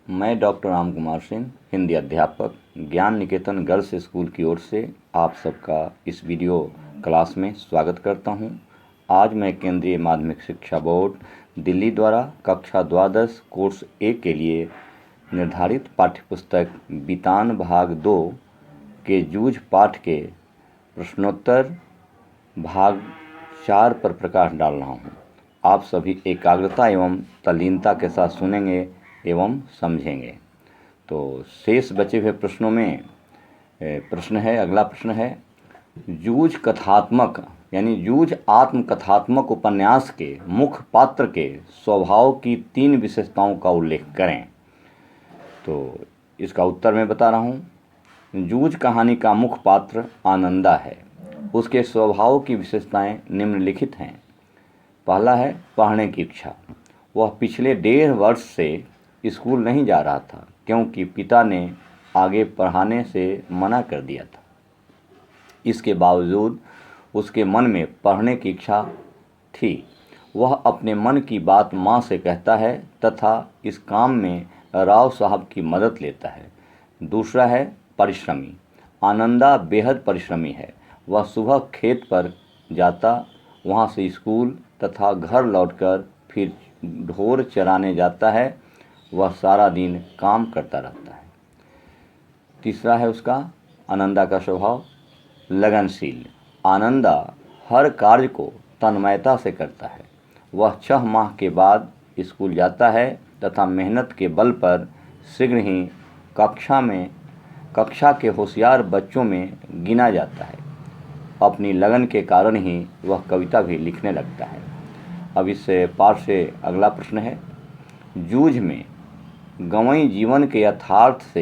मैं डॉक्टर राम कुमार सिंह, हिंदी अध्यापक, ज्ञान निकेतन गर्ल्स स्कूल की ओर से आप सबका इस वीडियो क्लास में स्वागत करता हूं। आज मैं केंद्रीय माध्यमिक शिक्षा बोर्ड दिल्ली द्वारा कक्षा द्वादश कोर्स ए के लिए निर्धारित पाठ्यपुस्तक बितान भाग 2 के जूझ पाठ के प्रश्नोत्तर भाग 4 पर प्रकाश डाल रहा हूं। आप सभी एकाग्रता एवं तल्लीनता के साथ सुनेंगे एवं समझेंगे। तो शेष बचे हुए प्रश्नों में अगला प्रश्न है, जूझ कथात्मक यानी जूझ आत्मकथात्मक उपन्यास के मुख्य पात्र के स्वभाव की 3 विशेषताओं का उल्लेख करें। तो इसका उत्तर मैं बता रहा हूँ। जूझ कहानी का मुख्य पात्र आनंदा है। उसके स्वभाव की विशेषताएं निम्नलिखित हैं। पहला है पढ़ने की इच्छा। वह पिछले 1.5 वर्ष से स्कूल नहीं जा रहा था क्योंकि पिता ने आगे पढ़ाने से मना कर दिया था। इसके बावजूद उसके मन में पढ़ने की इच्छा थी। वह अपने मन की बात माँ से कहता है तथा इस काम में राव साहब की मदद लेता है। दूसरा है परिश्रमी। आनंदा बेहद परिश्रमी है। वह सुबह खेत पर जाता, वहाँ से स्कूल तथा घर लौटकर फिर ढोर चराने जाता है। वह सारा दिन काम करता रहता है। तीसरा है उसका आनंदा का स्वभाव लगनशील। आनंदा हर कार्य को तन्मयता से करता है। वह 6 माह के बाद स्कूल जाता है तथा मेहनत के बल पर शीघ्र ही कक्षा के होशियार बच्चों में गिना जाता है। अपनी लगन के कारण ही वह कविता भी लिखने लगता है। अब इस पाठ से अगला प्रश्न है, जूझ में गंवई जीवन के यथार्थ से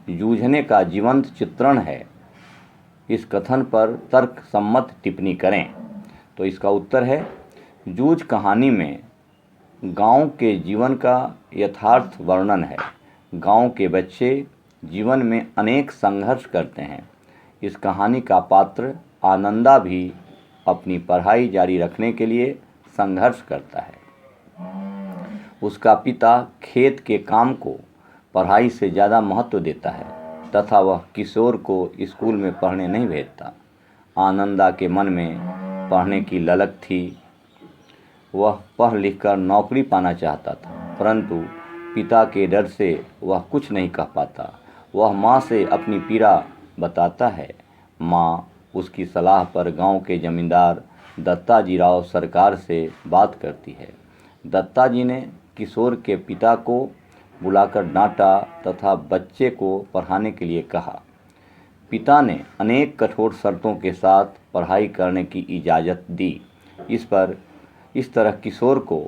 जूझने का जीवंत चित्रण है। इस कथन पर तर्क सम्मत टिप्पणी करें। तो इसका उत्तर है, जूझ कहानी में गांव के जीवन का यथार्थ वर्णन है। गांव के बच्चे जीवन में अनेक संघर्ष करते हैं। इस कहानी का पात्र आनंदा भी अपनी पढ़ाई जारी रखने के लिए संघर्ष करता है। उसका पिता खेत के काम को पढ़ाई से ज़्यादा महत्व देता है तथा वह किशोर को स्कूल में पढ़ने नहीं भेजता। आनंदा के मन में पढ़ने की ललक थी। वह पढ़ लिखकर नौकरी पाना चाहता था, परंतु पिता के डर से वह कुछ नहीं कह पाता। वह माँ से अपनी पीड़ा बताता है। माँ उसकी सलाह पर गांव के जमींदार दत्ताजी राव सरकार से बात करती है। दत्ताजी ने किशोर के पिता को बुलाकर डांटा तथा बच्चे को पढ़ाने के लिए कहा। पिता ने अनेक कठोर शर्तों के साथ पढ़ाई करने की इजाज़त दी। इस तरह किशोर को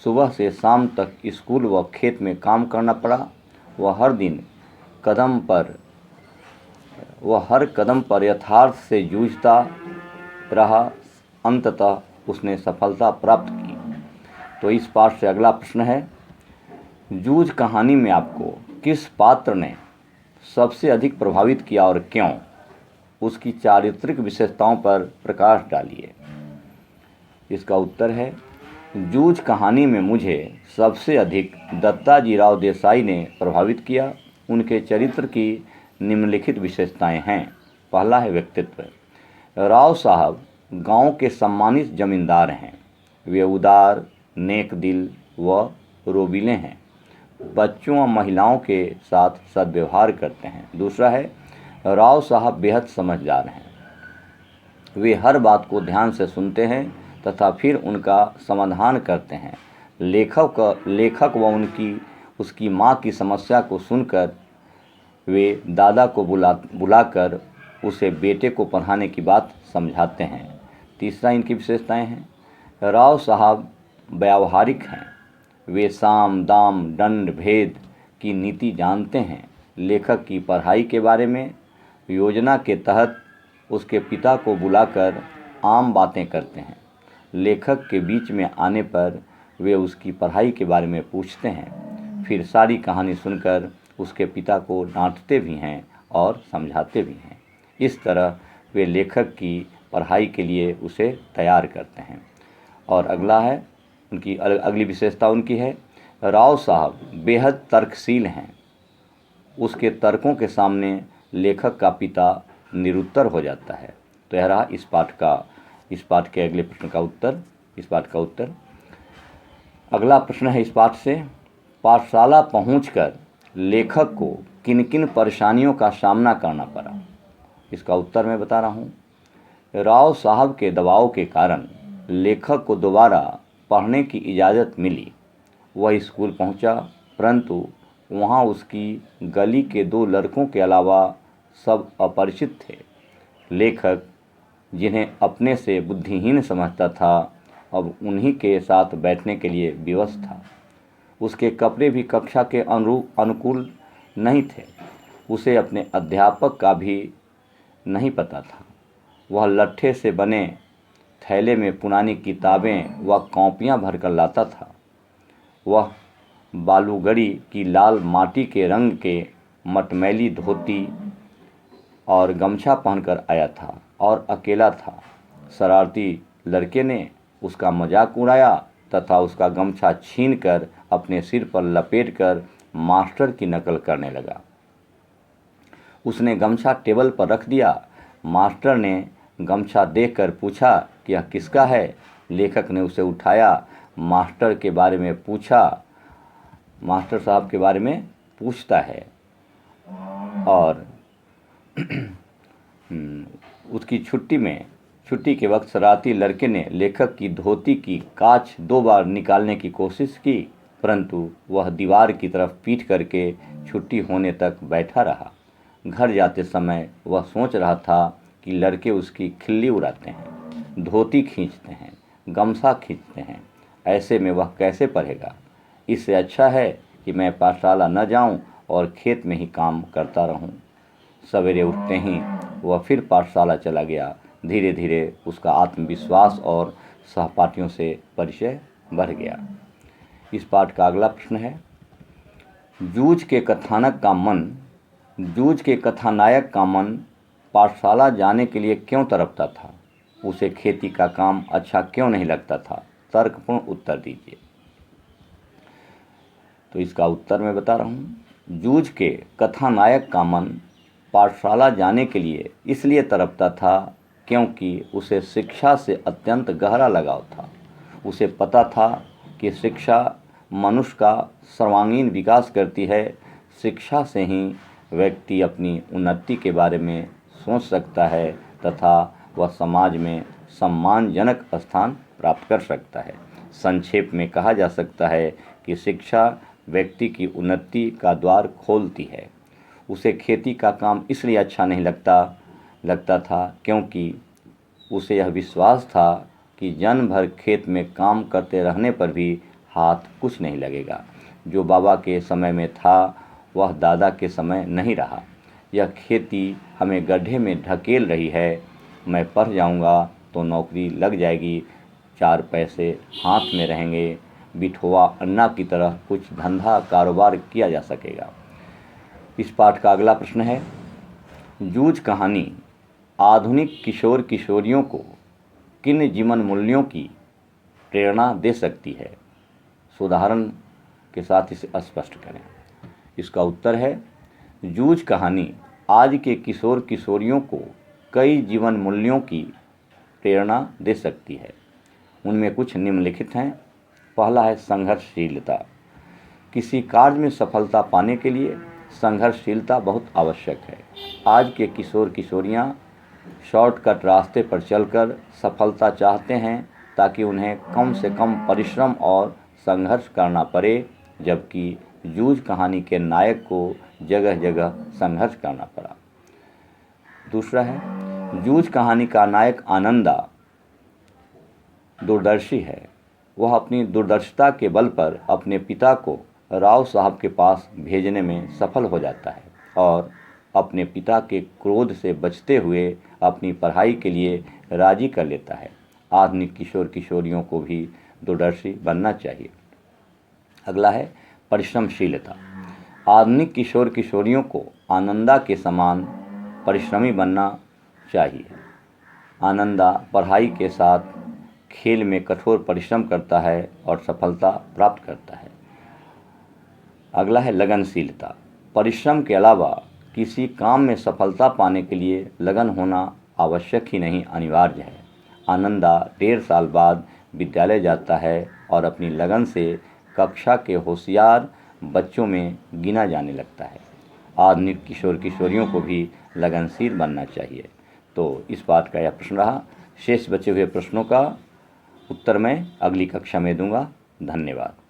सुबह से शाम तक स्कूल व खेत में काम करना पड़ा। वह हर कदम पर यथार्थ से जूझता रहा। अंततः उसने सफलता प्राप्त की। तो इस पाठ से अगला प्रश्न है, जूझ कहानी में आपको किस पात्र ने सबसे अधिक प्रभावित किया और क्यों? उसकी चारित्रिक विशेषताओं पर प्रकाश डालिए। इसका उत्तर है, जूझ कहानी में मुझे सबसे अधिक दत्ताजी राव देसाई ने प्रभावित किया। उनके चरित्र की निम्नलिखित विशेषताएं हैं। पहला है व्यक्तित्व। राव साहब गांव के सम्मानित जमींदार हैं। वे उदार, नेक दिल व रोबीले हैं। बच्चों व महिलाओं के साथ सद्व्यवहार करते हैं। दूसरा है, राव साहब बेहद समझदार हैं। वे हर बात को ध्यान से सुनते हैं तथा फिर उनका समाधान करते हैं। लेखक व उसकी माँ की समस्या को सुनकर वे दादा को बुलाकर उसे बेटे को पढ़ाने की बात समझाते हैं। तीसरा इनकी विशेषताएं हैं, राव साहब व्यावहारिक हैं। वे साम दाम दंड भेद की नीति जानते हैं। लेखक की पढ़ाई के बारे में योजना के तहत उसके पिता को बुलाकर आम बातें करते हैं। लेखक के बीच में आने पर वे उसकी पढ़ाई के बारे में पूछते हैं। फिर सारी कहानी सुनकर उसके पिता को डांटते भी हैं और समझाते भी हैं। इस तरह वे लेखक की पढ़ाई के लिए उसे तैयार करते हैं। और अगला है, अगली विशेषता उनकी है, राव साहब बेहद तर्कशील हैं। उसके तर्कों के सामने लेखक का पिता निरुत्तर हो जाता है। तो यह रहा इस पाठ के अगले प्रश्न का उत्तर। इस पाठ का उत्तर अगला प्रश्न है इस पाठ से, पाठशाला पहुंचकर लेखक को किन किन परेशानियों का सामना करना पड़ा। इसका उत्तर मैं बता रहा हूँ। राव साहब के दबाव के कारण लेखक को दोबारा पढ़ने की इजाज़त मिली। वह स्कूल पहुंचा, परंतु वहां उसकी गली के 2 लड़कों के अलावा सब अपरिचित थे। लेखक, जिन्हें अपने से बुद्धिहीन समझता था, अब उन्हीं के साथ बैठने के लिए विवश था। उसके कपड़े भी कक्षा के अनुकूल नहीं थे। उसे अपने अध्यापक का भी नहीं पता था। वह लट्ठे से बने थैले में पुरानी किताबें व कॉपियाँ भरकर लाता था। वह बालूगढ़ी की लाल माटी के रंग के मटमैली धोती और गमछा पहनकर आया था और अकेला था। शरारती लड़के ने उसका मजाक उड़ाया तथा उसका गमछा छीनकर अपने सिर पर लपेटकर मास्टर की नकल करने लगा। उसने गमछा टेबल पर रख दिया। मास्टर ने गमछा देखकर पूछा कि यह किसका है। लेखक ने उसे उठाया, मास्टर साहब के बारे में पूछता है और उसकी छुट्टी के वक्त शरारती लड़के ने लेखक की धोती की कांच 2 बार निकालने की कोशिश की, परंतु वह दीवार की तरफ पीठ करके छुट्टी होने तक बैठा रहा। घर जाते समय वह सोच रहा था कि लड़के उसकी खिल्ली उड़ाते हैं, धोती खींचते हैं, गमछा खींचते हैं, ऐसे में वह कैसे पढ़ेगा। इससे अच्छा है कि मैं पाठशाला न जाऊं और खेत में ही काम करता रहूं। सवेरे उठते ही वह फिर पाठशाला चला गया। धीरे धीरे उसका आत्मविश्वास और सहपाठियों से परिचय बढ़ गया। इस पाठ का अगला प्रश्न है, जूझ के कथानायक का मन पाठशाला जाने के लिए क्यों तड़पता था। उसे खेती का काम अच्छा क्यों नहीं लगता था। तर्कपूर्ण उत्तर दीजिए। तो इसका उत्तर मैं बता रहा हूँ। जूझ के कथानायक का मन पाठशाला जाने के लिए इसलिए तड़पता था क्योंकि उसे शिक्षा से अत्यंत गहरा लगाव था। उसे पता था कि शिक्षा मनुष्य का सर्वांगीण विकास करती है। शिक्षा से ही व्यक्ति अपनी उन्नति के बारे में सोच सकता है तथा वह समाज में सम्मानजनक स्थान प्राप्त कर सकता है। संक्षेप में कहा जा सकता है कि शिक्षा व्यक्ति की उन्नति का द्वार खोलती है। उसे खेती का काम इसलिए अच्छा नहीं लगता था क्योंकि उसे यह विश्वास था कि जन्म भर खेत में काम करते रहने पर भी हाथ कुछ नहीं लगेगा। जो बाबा के समय में था वह दादा के समय नहीं रहा। यह खेती हमें गड्ढे में ढकेल रही है। मैं पढ़ जाऊंगा तो नौकरी लग जाएगी, 4 पैसे हाथ में रहेंगे, बिठोआ अन्ना की तरह कुछ धंधा कारोबार किया जा सकेगा। इस पाठ का अगला प्रश्न है, जूझ कहानी आधुनिक किशोर किशोरियों को किन जीवन मूल्यों की प्रेरणा दे सकती है। उदाहरण के साथ इसे स्पष्ट करें। इसका उत्तर है, जूझ कहानी आज के किशोर किशोरियों को कई जीवन मूल्यों की प्रेरणा दे सकती है। उनमें कुछ निम्नलिखित हैं। पहला है संघर्षशीलता। किसी कार्य में सफलता पाने के लिए संघर्षशीलता बहुत आवश्यक है। आज के किशोर किशोरियां शॉर्टकट रास्ते पर चलकर सफलता चाहते हैं ताकि उन्हें कम से कम परिश्रम और संघर्ष करना पड़े, जबकि जूझ कहानी के नायक को जगह जगह संघर्ष करना पड़ा। दूसरा है, जूझ कहानी का नायक आनंदा दूरदर्शी है। वह अपनी दूरदर्शिता के बल पर अपने पिता को राव साहब के पास भेजने में सफल हो जाता है और अपने पिता के क्रोध से बचते हुए अपनी पढ़ाई के लिए राजी कर लेता है। आधुनिक किशोर किशोरियों को भी दूरदर्शी बनना चाहिए। अगला है परिश्रमशीलता। आधुनिक किशोर किशोरियों को आनंदा के समान परिश्रमी बनना चाहिए। आनंदा पढ़ाई के साथ खेल में कठोर परिश्रम करता है और सफलता प्राप्त करता है। अगला है लगनशीलता। परिश्रम के अलावा किसी काम में सफलता पाने के लिए लगन होना आवश्यक ही नहीं, अनिवार्य है। आनंदा 1.5 साल बाद विद्यालय जाता है और अपनी लगन से कक्षा के होशियार बच्चों में गिना जाने लगता है। आधुनिक किशोर किशोरियों को भी लगनशील बनना चाहिए। तो इस बात का यह प्रश्न रहा। शेष बचे हुए प्रश्नों का उत्तर मैं अगली कक्षा में दूंगा। धन्यवाद।